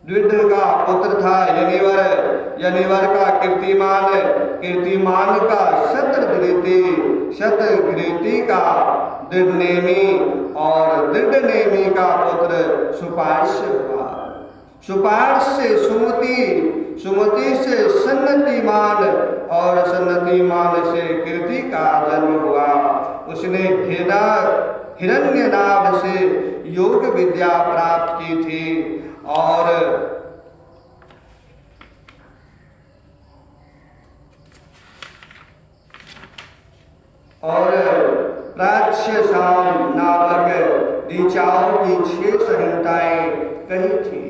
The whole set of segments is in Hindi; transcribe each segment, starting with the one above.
द्विध का पुत्र था यनिवर, यनिवर का कीर्तिमान, कीर्तिमान का शतघ्रीति, शतघ्रीति का दृढ़नेमी और दृढ़नेमी का पुत्र सुपार्श्व हुआ। सुपार्श्व से सुमति, सुमति से सन्नतिमान और सन्नतिमान से कीर्ति का जन्म हुआ। उसने हिरण्यनाभ से योग विद्या प्राप्त की थी और प्राच्यशाम नामक ऋचाओं की 6 संहिताएं कही थी।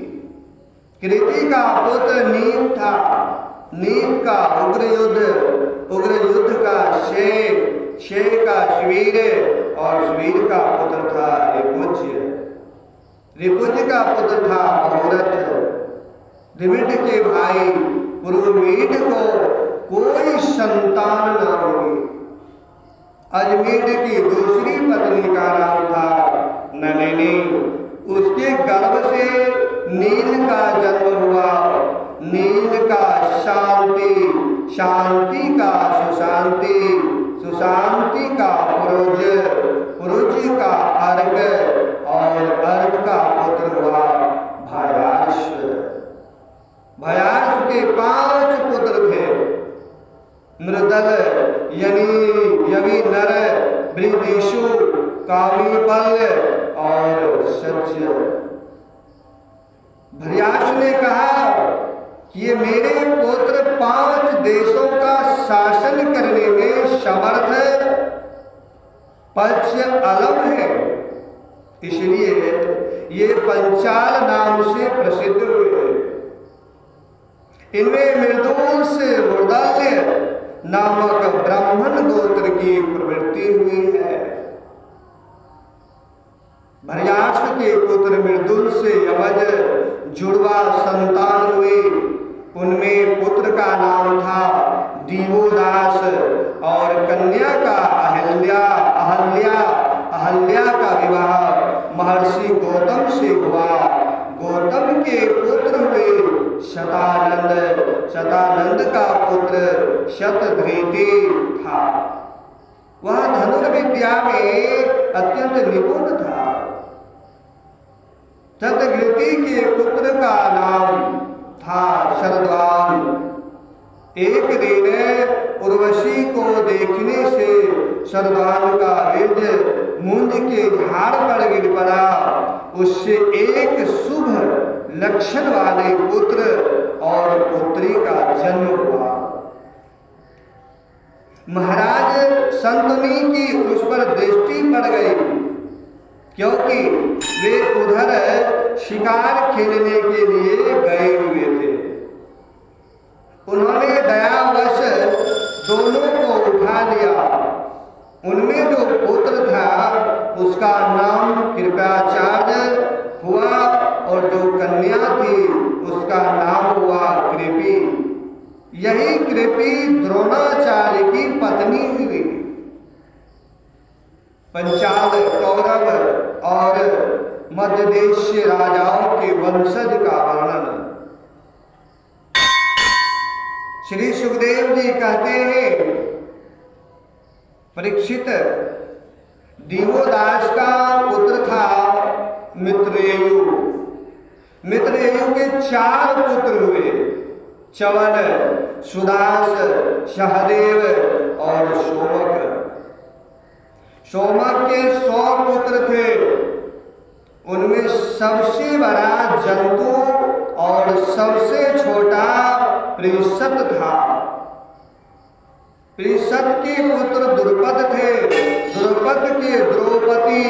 कृति का पुत्र नीम था। नीम का उग्र युद्ध का शेर का शवीर और शवीर का पुत्र था रिपुज्य। रिपुज्य का पुत्र था बहुरथ। द्विविड के भाई पुरुमीड को कोई संतान न हुई। अजमीड की दूसरी पत्नी का नाम था नलिनी। उसके गर्भ से नील का जन्म हुआ। नील का शांति, शांति का सुशांति, सुशांति का पुरुज, पुरुज का अर्घ और अर्घ का पुत्र हुआ भयार्ष। भयार्ष के 5 पुत्र थे। मृदल, यवि नर, बृहदीषु, कामीपल और सज्ज। भयार्ष ने कहा कि ये मेरे पुत्र 5 देशों का शासन करने में समर्थ पक्ष अलम है, इसलिए ये पंचाल नाम से प्रसिद्ध हुए। इनमें मृदुल से मुर्दल्य नामक ब्राह्मण गोत्र की प्रवृत्ति हुई है। भयार्ष के पुत्र मृदुल से यमज जुड़वा संतान हुए। उनमें पुत्र का नाम था दीवोदास और कन्या का अहल्या। अहल्या का विवाह महर्षि गौतम से हुआ। गौतम के पुत्र हुए शतानंद। शतानंद का पुत्र शतघ्रीति था। वह धनुर्विद्या में अत्यंत निपुण था। शतघ्रीति के पुत्र का नाम था शरद्वान। एक दिन उर्वशी को देखने से शरद्वान का बीज मूंज के झाड़ पर गिर पड़ा। उससे एक शुभ लक्षण वाले पुत्र और पुत्री का जन्म हुआ। महाराज संतनी की उस पर दृष्टि पड़ गई, क्योंकि वे उधर शिकार खेलने के लिए गए हुए थे। उन्होंने दयावश दोनों को उठा लिया। उनमें जो पुत्र था उसका नाम कृपाचार्य हुआ और जो कन्या थी उसका नाम हुआ कृपी। यही कृपी द्रोणाचार्य की पत्नी हुई। पंचाल, कौरव और मध्यदेशीय राजाओं के वंशज का वर्णन। श्री सुखदेव जी कहते हैं, परीक्षित, दीवोदास का पुत्र था मित्रेयु। मित्रेयु के 4 पुत्र हुए, चवन, सुदास, सहदेव और सोमक। सोमक के 100 पुत्र थे। उनमें सबसे बड़ा जंतु और सबसे छोटा प्रीषद था। प्रीषद के पुत्र द्रुपद थे। द्रुपद के द्रौपदी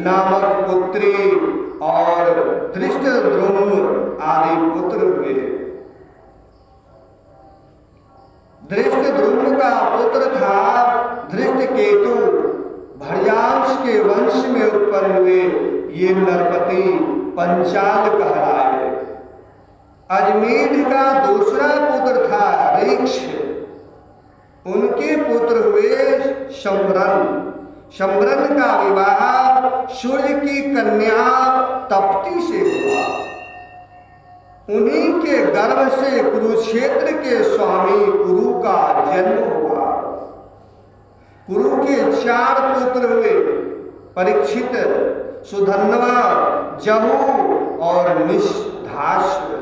नामक पुत्री और धृष्टद्युम्न आदि पुत्र हुए। धृष्टद्युम्न का पुत्र था धृष्टकेतु। भर्यांश के वंश में उत्पन्न हुए ये नरपति पंचाल कहलाए। अजमेढ़ का दूसरा पुत्र था ऋक्ष। उनके पुत्र हुए शंबरन। शंबरन का विवाह सूर्य की कन्या तप्ती से हुआ। उन्हीं के गर्भ से कुरुक्षेत्र के स्वामी कुरु का जन्म हुआ। कुरु के 4 पुत्र हुए, परीक्षित, सुधन्वा, जहु और निषधाश्व।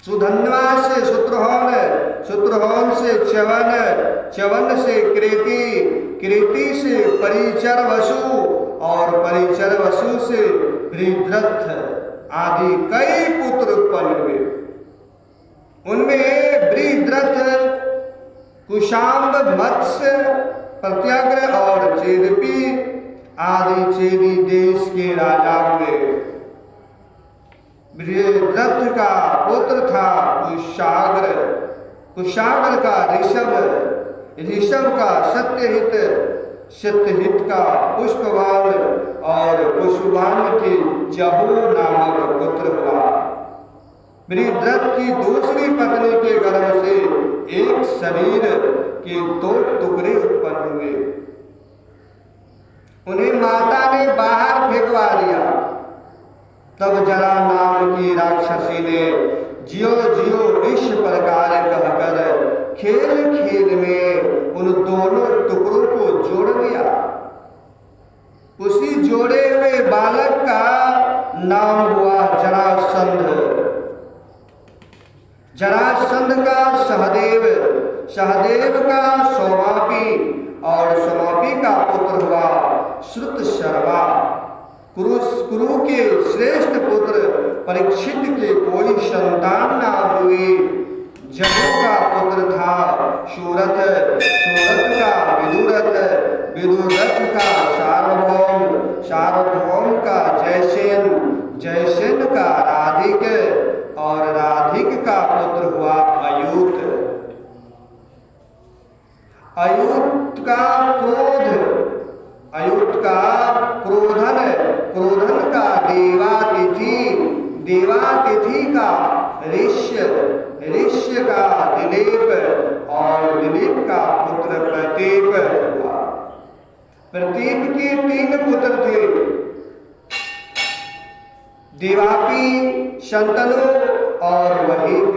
सुधन्वा से शत्रुघ्न, शत्रुघ्न से च्यवन, च्यवन से कृति, कृति से परिचर वसु और परिचर वसु से बृहद्रथ आदि कई पुत्र उत्पन्न हुए। उनमें बृहद्रथ, कुशाम्ब, मत्स्य, प्रत्याग्र और चेदपी आदि चेदी देश के राजा हुए। बृहद्रथ का पुत्र था कुशाग्र, कुशाग्र का ऋषभ, ऋषभ का सत्यहित, सत्यहित का पुष्पवान और पुष्पवान के जहु नामक पुत्र हुआ। बृहद्रथ की दूसरी पत्नी के गर्भ से एक शरीर के 2 टुकड़े उत्पन्न हुए। उन्हें माता ने बाहर फेंकवा दिया। तब जरा नाम की राक्षसी ने जियो जियो इस प्रकार कहकर खेल खेल में उन दोनों टुकड़ों को जोड़ दिया। उसी जोड़े हुए बालक का नाम हुआ जरासंध। जरासंध का सहदेव, सहदेव का सोमापी और सोमापी का पुत्र हुआ श्रुतशर्वा। कुरु के श्रेष्ठ पुत्र परीक्षित के कोई संतान ना हुई। जहु का पुत्र था शूरथ, शूरथ का विदुरथ, विदुरथ का सार्वभौम, सार्वभौम का जयसेन, जयसेन का राधिक और राधिक का पुत्र हुआ अयुत। अयुत का क्रोध, अयुत का क्रोधन, क्रोधन का देवातिथि, देवातिथि का ऋष्य, ऋष्य का दिलीप और दिलीप का पुत्र प्रतीप हुआ। प्रतीप के 3 पुत्र थे, देवापी, शंतनु और वहीक।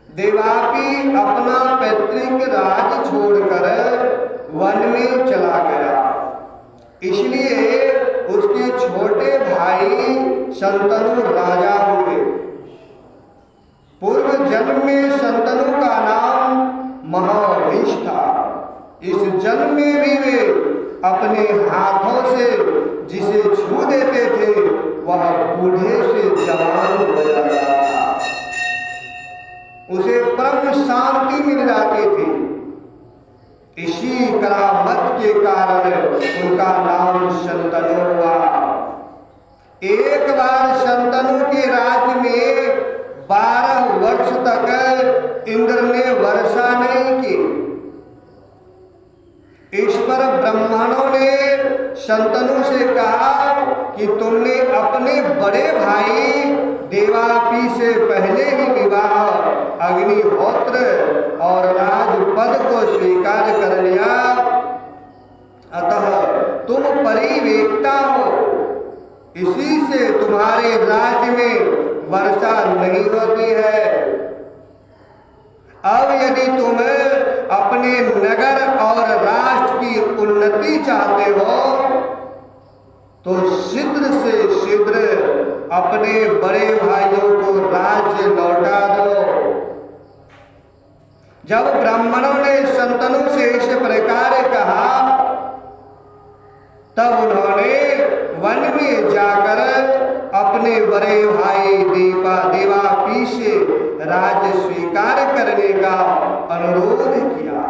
देवापी अपना पैतृक राज छोड़कर वन में चला गया, इसलिए उसके छोटे भाई शंतनु राजा हुए। पूर्व जन्म में शंतनु का नाम महाभीष था। इस जन्म में भी वे अपने हाथों से जिसे छू देते थे वह बूढ़े से जवान हो जाता था, उसे परम शांति मिल जाती थी। इसी करामत के कारण उनका नाम शंतनु हुआ। एक बार शंतनु के राज्य में 12 वर्ष तक इंद्र ने वर्षा नहीं की। इस पर ब्राह्मणों ने शंतनु से कहा कि तुमने अपने बड़े भाई देवापी से पहले ही विवाह, अग्निहोत्र और राजपद को स्वीकार कर लिया, अतः तुम परिवेक्ता हो, इसी से तुम्हारे राज्य में वर्षा नहीं होती है। अब यदि तुम अपने नगर और राष्ट्र की उन्नति चाहते हो तो शीघ्र से शीघ्र अपने बड़े भाइयों को राज्य लौटा दो। जब ब्राह्मणों ने शंतनु से इस प्रकार कहा तब उन्होंने वन में जाकर अपने बड़े भाई देवापी से राज्य स्वीकार करने का अनुरोध किया,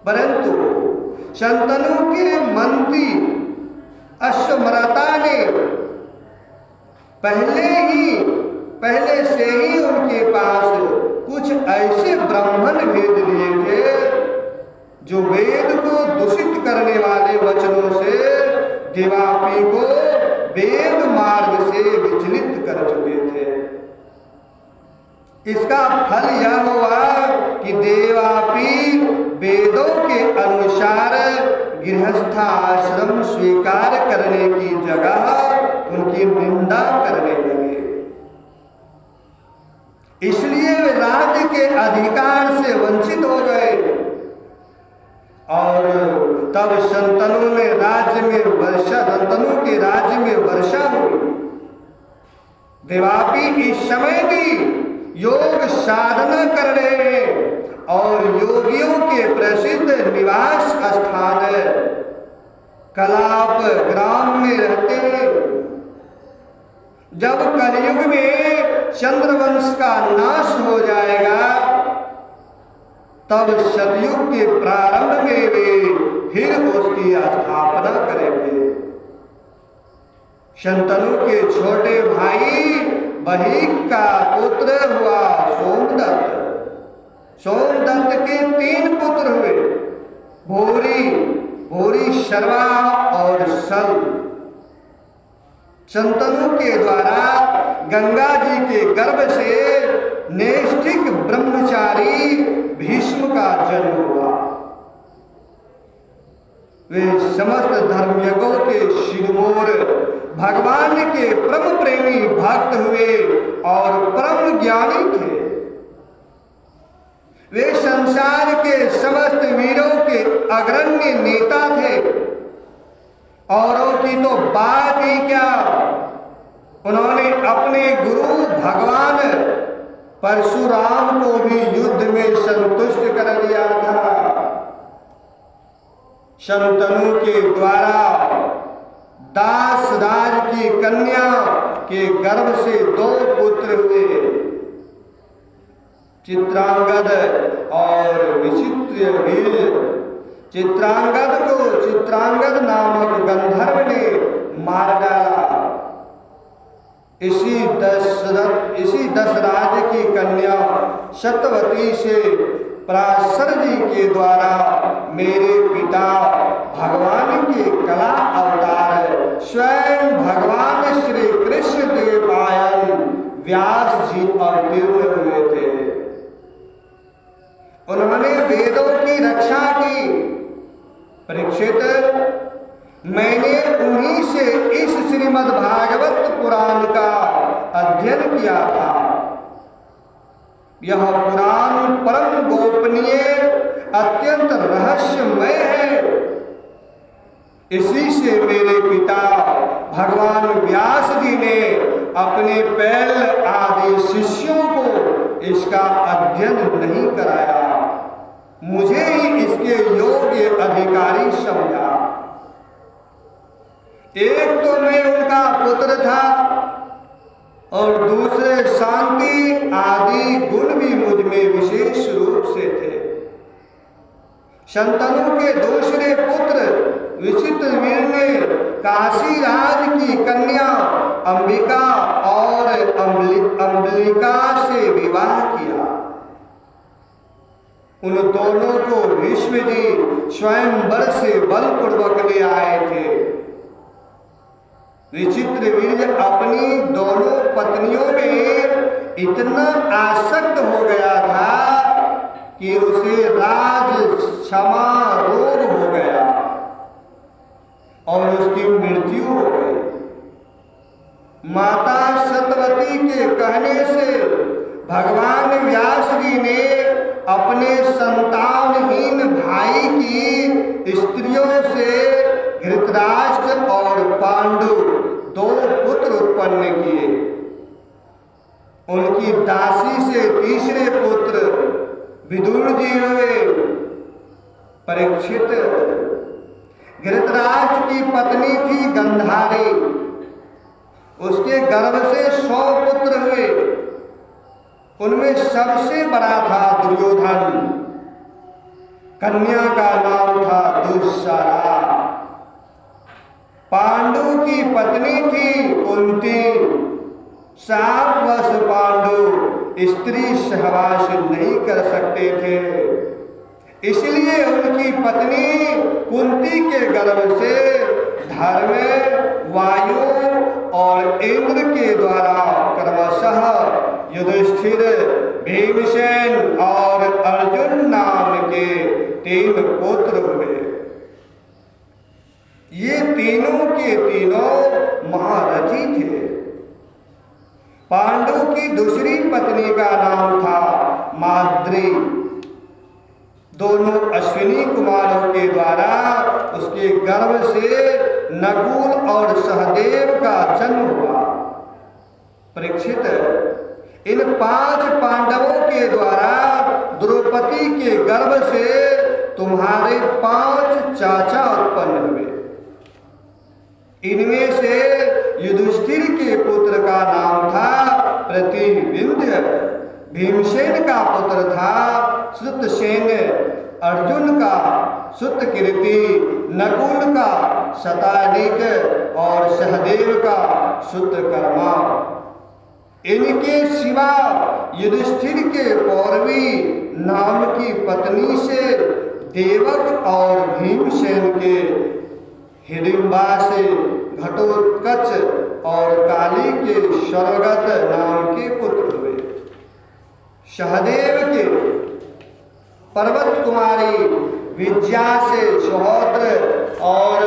परंतु शंतनु के मंत्री अश्वमरता ने पहले से ही उनके पास कुछ ऐसे ब्राह्मण भेज दिए थे जो वेद को दूषित करने वाले वचनों से देवापी को वेद मार्ग से विचलित कर चुके थे। इसका फल यह हुआ कि देवापी वेदों के अनुसार गृहस्थ आश्रम स्वीकार करने की जगह उनकी निंदा करने लगे। इसलिए वे राज्य के अधिकार से वंचित हो गए और तब शंतनु के राज्य में वर्षा हुई। देवापी इस समय भी योग साधना कर रहे हैं और योगियों के प्रसिद्ध निवास स्थान कलाप ग्राम में रहते हैं। जब कलयुग में चंद्रवंश का नाश हो जाएगा तब सतयुग के प्रारंभ में वे फिर उसकी स्थापना करेंगे। शंतनु के छोटे भाई बहीक का पुत्र हुआ सोमदत्त। सोमदत्त के 3 पुत्र हुए, भोरी, शर्वा और सल। शंतनु के द्वारा गंगा जी के गर्भ से नैष्ठिक ब्रह्मचारी भीष्म का जन्म हुआ। वे समस्त धर्मयज्ञों के शिरोमणि, भगवान के परम प्रेमी भक्त हुए और परम ज्ञानी थे। वे संसार के समस्त वीरों के अग्रणी नेता थे। औरों की तो बात ही क्या, उन्होंने अपने गुरु भगवान परशुराम को भी युद्ध में संतुष्ट कर दिया था। शंतनु के द्वारा दास राज की कन्या के गर्भ से 2 पुत्र हुए, चित्रांगद और विचित्रवीर्य। चित्रांगद को चित्रांगद नामक गंधर्व ने मार डाला। इसी दशराज की कन्या सत्यवती से पराशर जी के द्वारा मेरे पिता भगवान के कला अवतार स्वयं भगवान श्री कृष्ण देवपायन व्यास जी अवतीर्ण हुए थे। उन्होंने वेदों की रक्षा की। परीक्षित, मैंने उन्हीं से इस श्रीमद् भागवत पुराण का अध्ययन किया था। यह पुराण परम गोपनीय, अत्यंत रहस्यमय है। इसी से मेरे पिता भगवान व्यास जी ने अपने पैल आदि शिष्यों को इसका अध्ययन नहीं कराया, मुझे ही इसके योग्य अधिकारी समझा। एक तो मैं उनका पुत्र था और दूसरे शांति आदि गुण भी मुझ में विशेष रूप से थे। शंतनु के दूसरे पुत्र विचित्रवीर्य ने काशी राज की कन्या अंबिका और अम्बिका से विवाह किया। उन दोनों को भीष्म जी स्वयंवर से बलपूर्वक ले आए थे। विचित्रवीर्य अपनी दोनों पत्नियों में इतना आसक्त हो गया था कि उसे राज क्षमा रोग हो गया और उसकी मृत्यु हो गई। माता सत्यवती के कहने से भगवान व्यास जी ने अपने संतानहीन भाई की स्त्रियों से धृतराष्ट्र और पांडु 2 पुत्र उत्पन्न किए। उनकी दासी से तीसरे पुत्र विदुर जी हुए। परीक्षित, धृतराष्ट्र की पत्नी थी गंधारी, उसके गर्भ से 100 पुत्र हुए। उनमें सबसे बड़ा था दुर्योधन, कन्या का नाम था दुस्सारा। पांडु की पत्नी थी कुंती। 7 वर्ष पांडु स्त्री सहवास नहीं कर सकते थे, इसलिए उनकी पत्नी कुंती के गर्भ से धर्म, वायु और इंद्र के द्वारा क्रमशः युधिष्ठिर, भीमसेन और अर्जुन नाम के 3 पुत्र हुए। ये तीनों के तीनों महारथी थे। पांडु की दूसरी पत्नी का नाम था माद्री। दोनों अश्विनी कुमारों के द्वारा उसके गर्भ से नकुल और सहदेव का जन्म हुआ। परीक्षित, इन 5 पांडवों के द्वारा द्रौपदी के गर्भ से तुम्हारे 5 चाचा उत्पन्न हुए। इनमें से युधिष्ठिर के पुत्र का नाम था प्रतिविंध्य, भीमसेन का पुत्र था श्रुतसेन, अर्जुन का श्रुतकीर्ति, नकुल का शतानीक और सहदेव का श्रुतकर्मा। इनके सिवा युधिष्ठिर के पौरवी नाम की पत्नी से देवक और भीमसेन के हिडिंबा से घटोत्कच और काली के स्वर्गत नाम के पुत्र हुए। सहदेव के पर्वत कुमारी विद्या से सहोत्र और